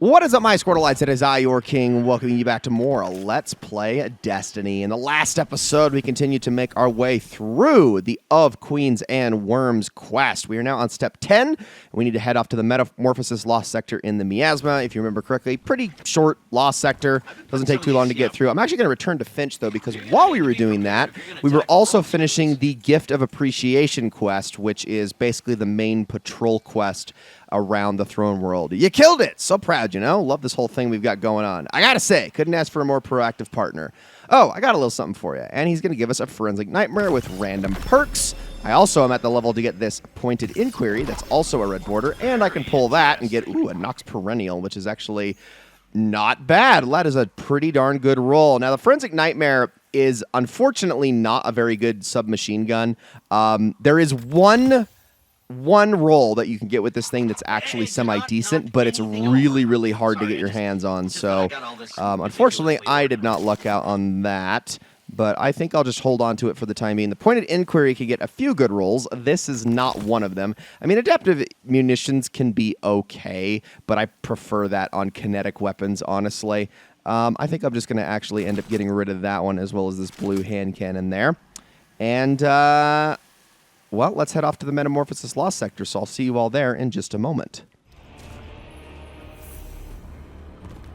What is up, my Squirtleites? It is I, your king, welcoming you back to more Let's Play Destiny. In the last episode, we continued to make our way through the Of Queens and Worms quest. We are now on step 10, and we need to head off to the Metamorphosis Lost Sector in the Miasma. If you remember correctly, pretty short Lost Sector. Doesn't take too long to get through. I'm actually going to return to Finch, though, because while we were doing that, we were also finishing the Gift of Appreciation quest, which is basically the main patrol quest around the throne world. You killed it! So proud, you know? Love this whole thing we've got going on. I gotta say, couldn't ask for a more proactive partner. Oh, I got a little something for you. And he's gonna give us a Forensic Nightmare with random perks. I also am at the level to get this Pointed Inquiry, that's also a red border, and I can pull that and get, a Nox Perennial, which is actually not bad. That is a pretty darn good roll. Now, the Forensic Nightmare is unfortunately not a very good submachine gun. There is one roll that you can get with this thing that's actually semi-decent, but it's really, really hard to get your hands on. So, unfortunately, I did not luck out on that, but I think I'll just hold on to it for the time being. The Pointed Inquiry can get a few good rolls. This is not one of them. I mean, Adaptive Munitions can be okay, but I prefer that on kinetic weapons, honestly. I think I'm just going to actually end up getting rid of that one, as well as this blue hand cannon there. And, well, let's head off to the Metamorphosis Lost Sector, so I'll see you all there in just a moment.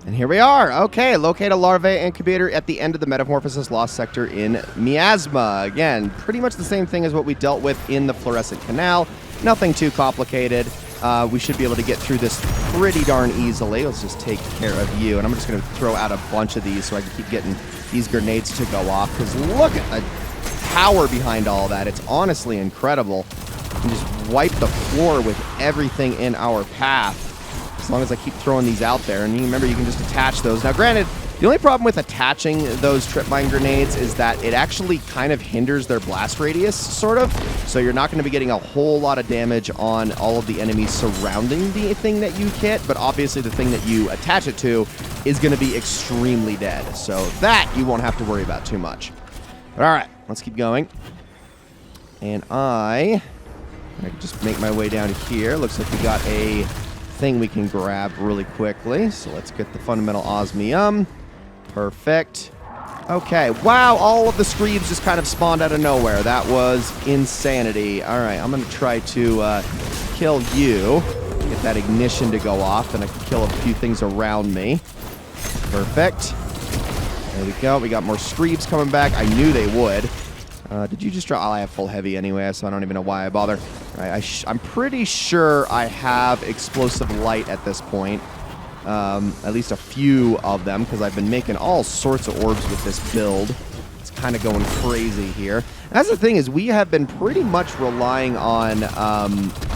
And here we are. Okay, locate a larvae incubator at the end of the Metamorphosis Lost Sector in Miasma. Again, pretty much the same thing as what we dealt with in the Fluorescent Canal. Nothing too complicated. We should be able to get through this pretty darn easily. Let's just take care of you. And I'm just going to throw out a bunch of these so I can keep getting these grenades to go off. Because look at the power behind all that. It's honestly incredible. You can just wipe the floor with everything in our path as long as I keep throwing these out there. And you remember, you can just attach those. Now, granted, the only problem with attaching those trip mine grenades is that it actually kind of hinders their blast radius, sort of. So you're not going to be getting a whole lot of damage on all of the enemies surrounding the thing that you hit, but obviously the thing that you attach it to is going to be extremely dead. So that you won't have to worry about too much. But all right, let's keep going. And I can just make my way down here. Looks like we got a thing we can grab really quickly. So let's get the fundamental osmium. Perfect. Okay, wow, all of the screeds just kind of spawned out of nowhere. That was insanity. All right, I'm going to try to kill you. Get that ignition to go off, and I can kill a few things around me. Perfect. There we go. We got more screeds coming back. I knew they would. Did you just drop? Oh, I have full heavy anyway, so I don't even know why I bother. All right, I'm pretty sure I have explosive light at this point. At least a few of them, because I've been making all sorts of orbs with this build. It's kind of going crazy here. And that's the thing, is we have been pretty much relying on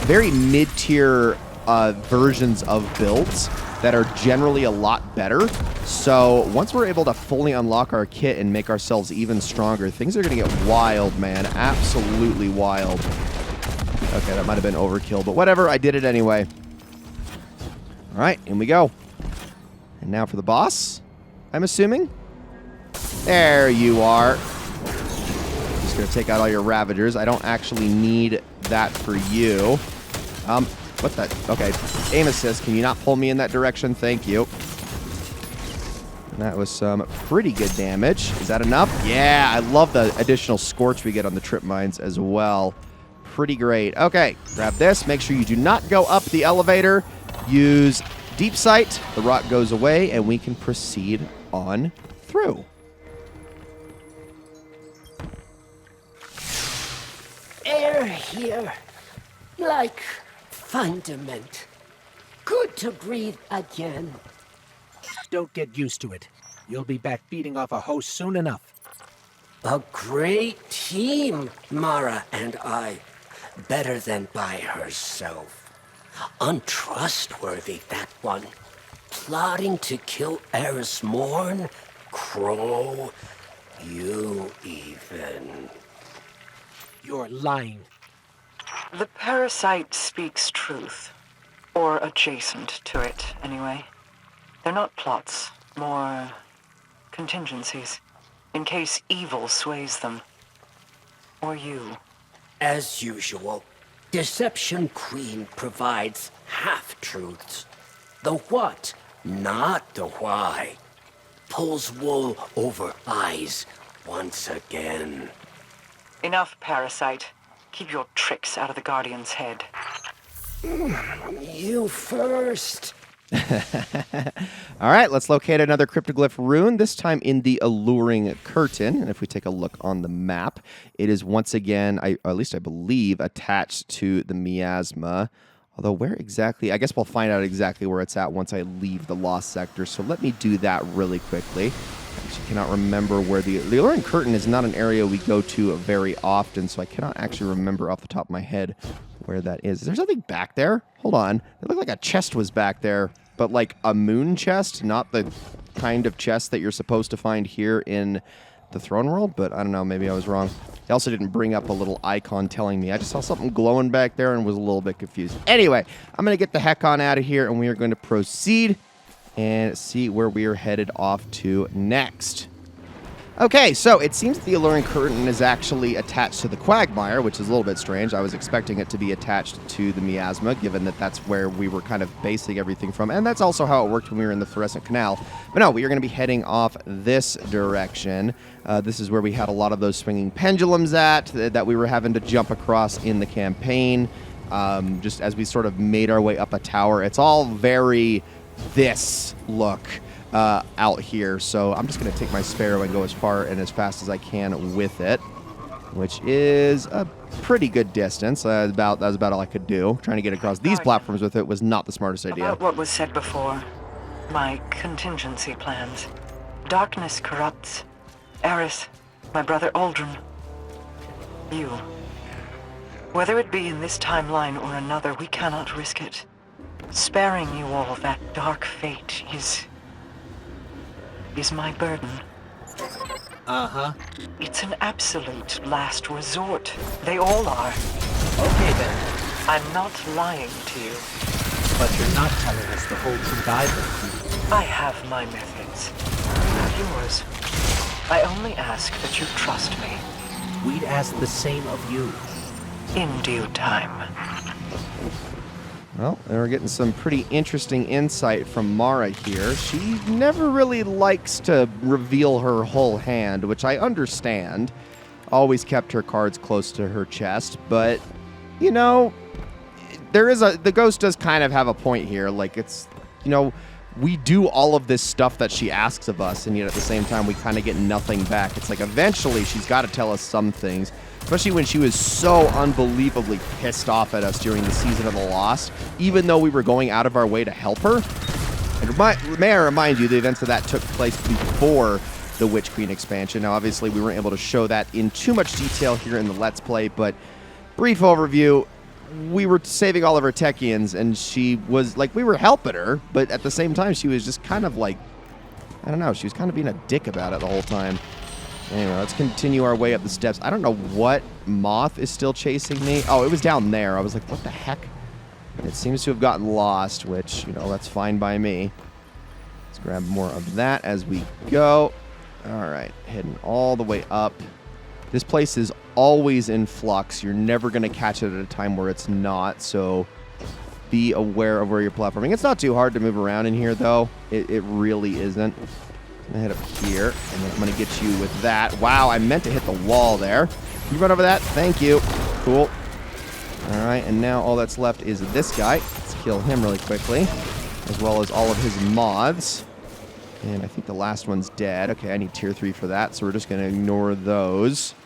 very mid-tier versions of builds that are generally a lot better. So once we're able to fully unlock our kit and make ourselves even stronger, things are going to get wild, man. Absolutely wild. Okay, that might have been overkill, but whatever. I did it anyway. All right, in we go. And now for the boss, I'm assuming. There you are. Just going to take out all your Ravagers. I don't actually need that for you. What the? Okay, aim assist. Can you not pull me in that direction? Thank you. And that was some pretty good damage. Is that enough? Yeah, I love the additional scorch we get on the trip mines as well. Pretty great. Okay, grab this. Make sure you do not go up the elevator. Use Deep Sight. The rock goes away, and we can proceed on through. Air here, like fundament. Good to breathe again. Don't get used to it. You'll be back feeding off a host soon enough. A great team, Mara and I. Better than by herself. Untrustworthy, that one. Plotting to kill Eris Morn, Crow, you even. You're lying. The parasite speaks truth. Or adjacent to it, anyway. They're not plots, more contingencies, in case evil sways them. Or you. As usual, Deception Queen provides half-truths. The what not the why. Pulls wool over eyes once again. Enough, Parasite. Keep your tricks out of the Guardian's head. You first. All right, let's locate another cryptoglyph rune, this time in the Alluring Curtain. And if we take a look on the map, it is once again, or at least I believe, attached to the miasma. Although where exactly, I guess we'll find out exactly where it's at once I leave the Lost Sector. So let me do that really quickly. I actually cannot remember where the Alluring Curtain is not an area we go to very often, so I cannot actually remember off the top of my head where that is. Is there something back there? Hold on. It looked like a chest was back there, but like a moon chest, not the kind of chest that you're supposed to find here in the Throne World, but I don't know, maybe I was wrong. They also didn't bring up a little icon telling me. I just saw something glowing back there and was a little bit confused. Anyway, I'm going to get the heck on out of here, and we are going to proceed and see where we are headed off to next. Okay, so it seems the Alluring Curtain is actually attached to the Quagmire, which is a little bit strange. I was expecting it to be attached to the miasma, given that that's where we were kind of basing everything from. And that's also how it worked when we were in the Fluorescent Canal. But no, we are going to be heading off this direction. This is where we had a lot of those swinging pendulums at, that we were having to jump across in the campaign. Just as we sort of made our way up a tower. It's all very this look. Out here, so I'm just going to take my Sparrow and go as far and as fast as I can with it, which is a pretty good distance. That was about all I could do. Trying to get across these platforms with it was not the smartest idea. About what was said before, my contingency plans. Darkness corrupts. Eris, my brother Aldrin. You. Whether it be in this timeline or another, we cannot risk it. Sparing you all that dark fate is my burden. Uh-huh. It's an absolute last resort. They all are. Okay then. I'm not lying to you. But you're not telling us the whole truth either. I have my methods. Yours. I only ask that you trust me. We'd ask the same of you. In due time. Well, and we're getting some pretty interesting insight from Mara here. She never really likes to reveal her whole hand, which I understand. Always kept her cards close to her chest, but, you know, the ghost does kind of have a point here. Like, it's, you know, we do all of this stuff that she asks of us, and yet at the same time, we kind of get nothing back. It's like, eventually, she's got to tell us some things. Especially when she was so unbelievably pissed off at us during the Season of the Lost, even though we were going out of our way to help her. And may I remind you, the events of that took place before the Witch Queen expansion. Now, obviously, we weren't able to show that in too much detail here in the Let's Play, but brief overview, we were saving all of her Techians, and she was, like, we were helping her, but at the same time, she was just kind of like, I don't know, she was kind of being a dick about it the whole time. Anyway, let's continue our way up the steps. I don't know what moth is still chasing me. Oh, it was down there. I was like, what the heck? It seems to have gotten lost, which, you know, that's fine by me. Let's grab more of that as we go. All right, heading all the way up. This place is always in flux. You're never going to catch it at a time where it's not, so be aware of where you're platforming. It's not too hard to move around in here, though. It really isn't. I'm going to head up here, and then I'm going to get you with that. Wow, I meant to hit the wall there. You run over that? Thank you. Cool. All right, and now all that's left is this guy. Let's kill him really quickly, as well as all of his moths. And I think the last one's dead. Okay, I need tier 3 for that, so we're just going to ignore those.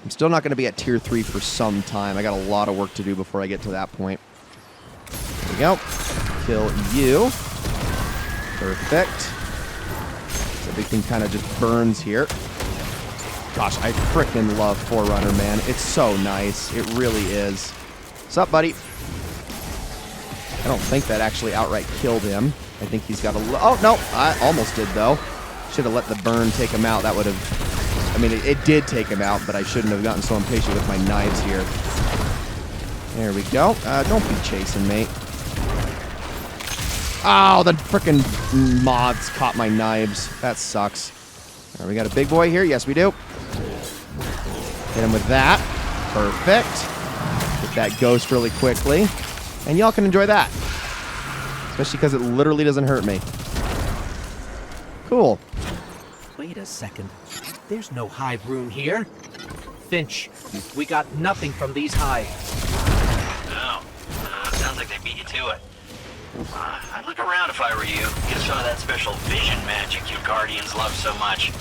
I'm still not going to be at tier 3 for some time. I got a lot of work to do before I get to that point. There we go. Kill you. Perfect. Everything kind of just burns here. Gosh, I frickin' love Forerunner, man. It's so nice. It really is. What's up, buddy? I don't think that actually outright killed him. I think he's got a... Oh, no. I almost did, though. Should have let the burn take him out. That would have... I mean, it did take him out, but I shouldn't have gotten so impatient with my knives here. There we go. Don't be chasing me. Oh, the frickin' moths caught my knives. That sucks. All right, we got a big boy here. Yes, we do. Hit him with that. Perfect. Get that ghost really quickly. And y'all can enjoy that. Especially because it literally doesn't hurt me. Cool. Wait a second. There's no hive room here. Finch, we got nothing from these hives. Oh, sounds like they beat you to it. I'd look around if I were you. Get some of that special vision magic you Guardians love so much.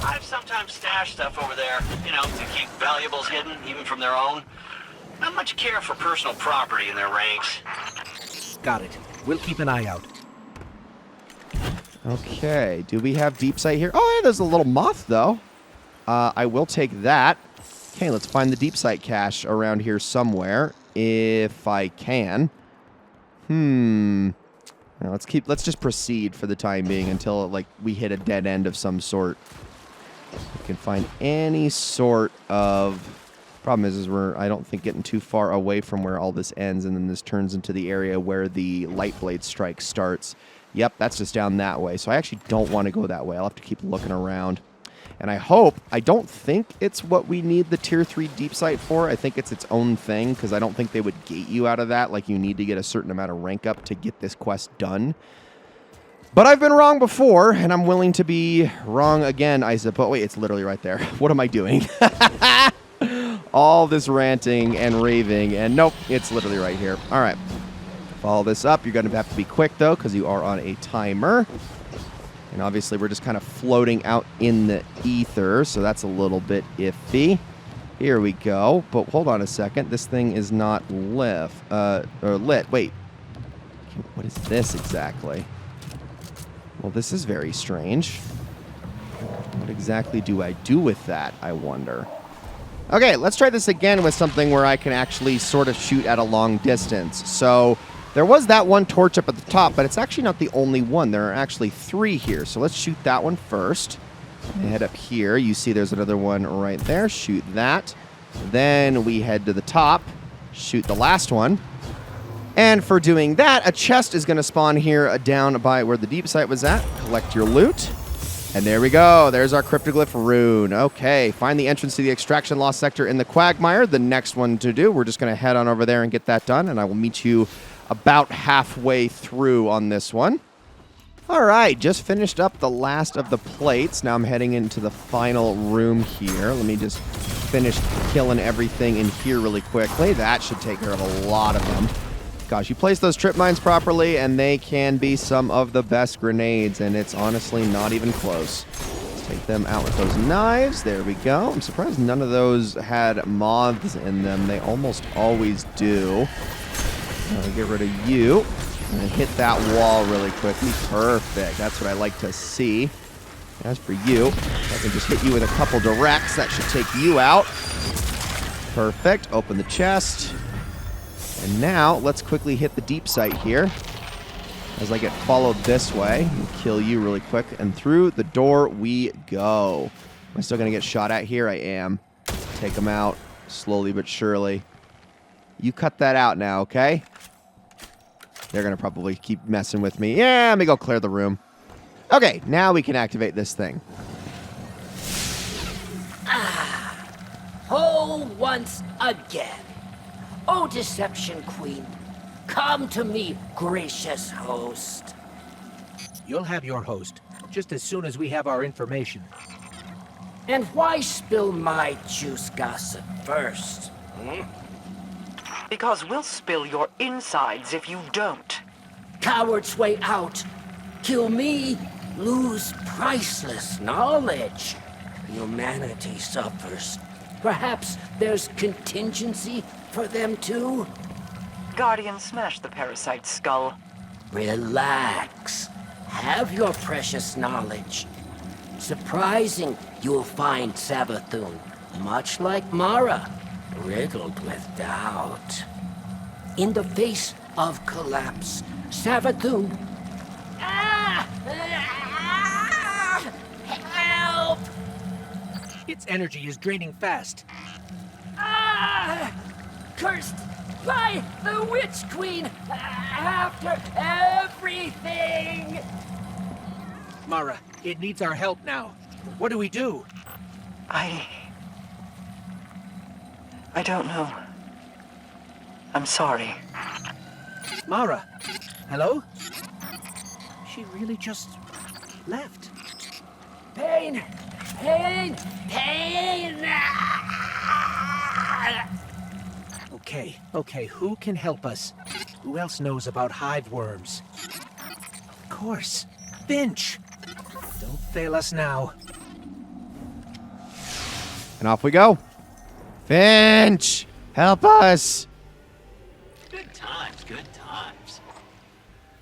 I've sometimes stashed stuff over there, you know, to keep valuables hidden, even from their own. Not much care for personal property in their ranks. Got it. We'll keep an eye out. Okay, do we have deep sight here? Oh, yeah, there's a little moth, though. I will take that. Okay, let's find the deep sight cache around here somewhere, if I can. Now, let's just proceed for the time being until, like, we hit a dead end of some sort. We can find any sort of... Problem is we're, I don't think, getting too far away from where all this ends, and then this turns into the area where the light blade strike starts. Yep, that's just down that way. So I actually don't want to go that way. I'll have to keep looking around. And I don't think it's what we need the Tier 3 deep sight for. I think it's its own thing, because I don't think they would gate you out of that. Like, you need to get a certain amount of rank up to get this quest done. But I've been wrong before, and I'm willing to be wrong again, I suppose. Wait, it's literally right there. What am I doing? All this ranting and raving, and nope, it's literally right here. All right. Follow this up. You're going to have to be quick, though, because you are on a timer. And obviously, we're just kind of floating out in the ether, so that's a little bit iffy. Here we go. But hold on a second. This thing is not lit. Wait. What is this exactly? Well, this is very strange. What exactly do I do with that, I wonder? Okay, let's try this again with something where I can actually sort of shoot at a long distance. So there was that one torch up at the top, but it's actually not the only one. There are actually 3 here. So let's shoot that one first. And head up here. You see there's another one right there. Shoot that. Then we head to the top. Shoot the last one. And for doing that, a chest is going to spawn here down by where the deep sight was at. Collect your loot. And there we go. There's our cryptoglyph rune. Okay, find the entrance to the extraction lost sector in the quagmire. The next one to do, we're just going to head on over there and get that done, and I will meet you about halfway through on this one. All right, just finished up the last of the plates. Now I'm heading into the final room here. Let me just finish killing everything in here really quickly. That should take care of a lot of them. Gosh, you place those trip mines properly, and they can be some of the best grenades, and it's honestly not even close. Let's take them out with those knives. There we go. I'm surprised none of those had moths in them. They almost always do. Get rid of you. And hit that wall really quickly. Perfect. That's what I like to see. As for you, I can just hit you with a couple directs. That should take you out. Perfect. Open the chest. And now, let's quickly hit the deep sight here as I get followed this way and kill you really quick. And through the door we go. Am I still going to get shot at here? I am. Take them out slowly but surely. You cut that out now, okay? They're going to probably keep messing with me. Yeah, let me go clear the room. Okay, now we can activate this thing. Ho once again. O Deception Queen, come to me, gracious host. You'll have your host, just as soon as we have our information. And why spill my juice gossip first? Because we'll spill your insides if you don't. Coward's way out. Kill me, lose priceless knowledge. Humanity suffers. Perhaps there's contingency for them too? Guardian, smash the parasite's skull. Relax. Have your precious knowledge. Surprising, you'll find Savathun, much like Mara, riddled with doubt. In the face of collapse, Savathun... Help! Its energy is draining fast. Cursed by the Witch Queen after everything! Mara, it needs our help now. What do we do? I don't know. I'm sorry. Mara, hello? She really just left. Pain! Pain! Pain! Okay, who can help us? Who else knows about hive worms? Of course, Finch! Don't fail us now. And off we go. Finch! Help us! Good times, good times.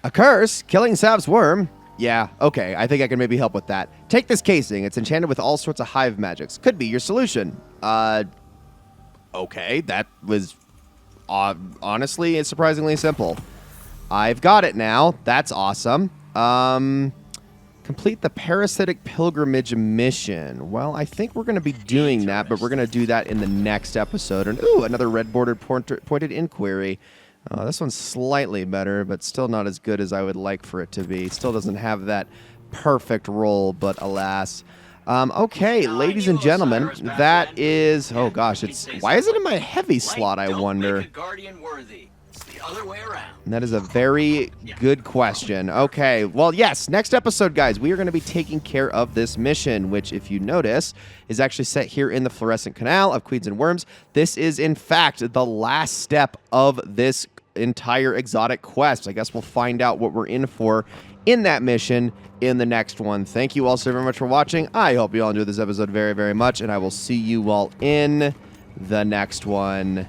A curse? Killing Sav's worm? Yeah, okay, I think I can maybe help with that. Take this casing. It's enchanted with all sorts of hive magics. Could be your solution. Okay, that was honestly it's surprisingly simple. I've got it now. That's awesome. Complete the parasitic pilgrimage mission. Well, I think we're going to be doing that, but we're going to do that in the next episode. And ooh, another red bordered pointed inquiry. This one's slightly better, but still not as good as I would like for it to be. Still doesn't have that perfect roll, but alas. Okay, ladies and gentlemen, that is... Oh gosh, it's... Why is it in my heavy slot, I wonder? And that is a very good question. Okay, well, yes, next episode, guys, we are going to be taking care of this mission, which, if you notice, is actually set here in the Fluorescent Canal of Queens and Worms. This is, in fact, the last step of this entire exotic quest. I guess we'll find out what we're in for in that mission in the next one. Thank you all so very much for watching. I hope you all enjoyed this episode very, very much, and I will see you all in the next one.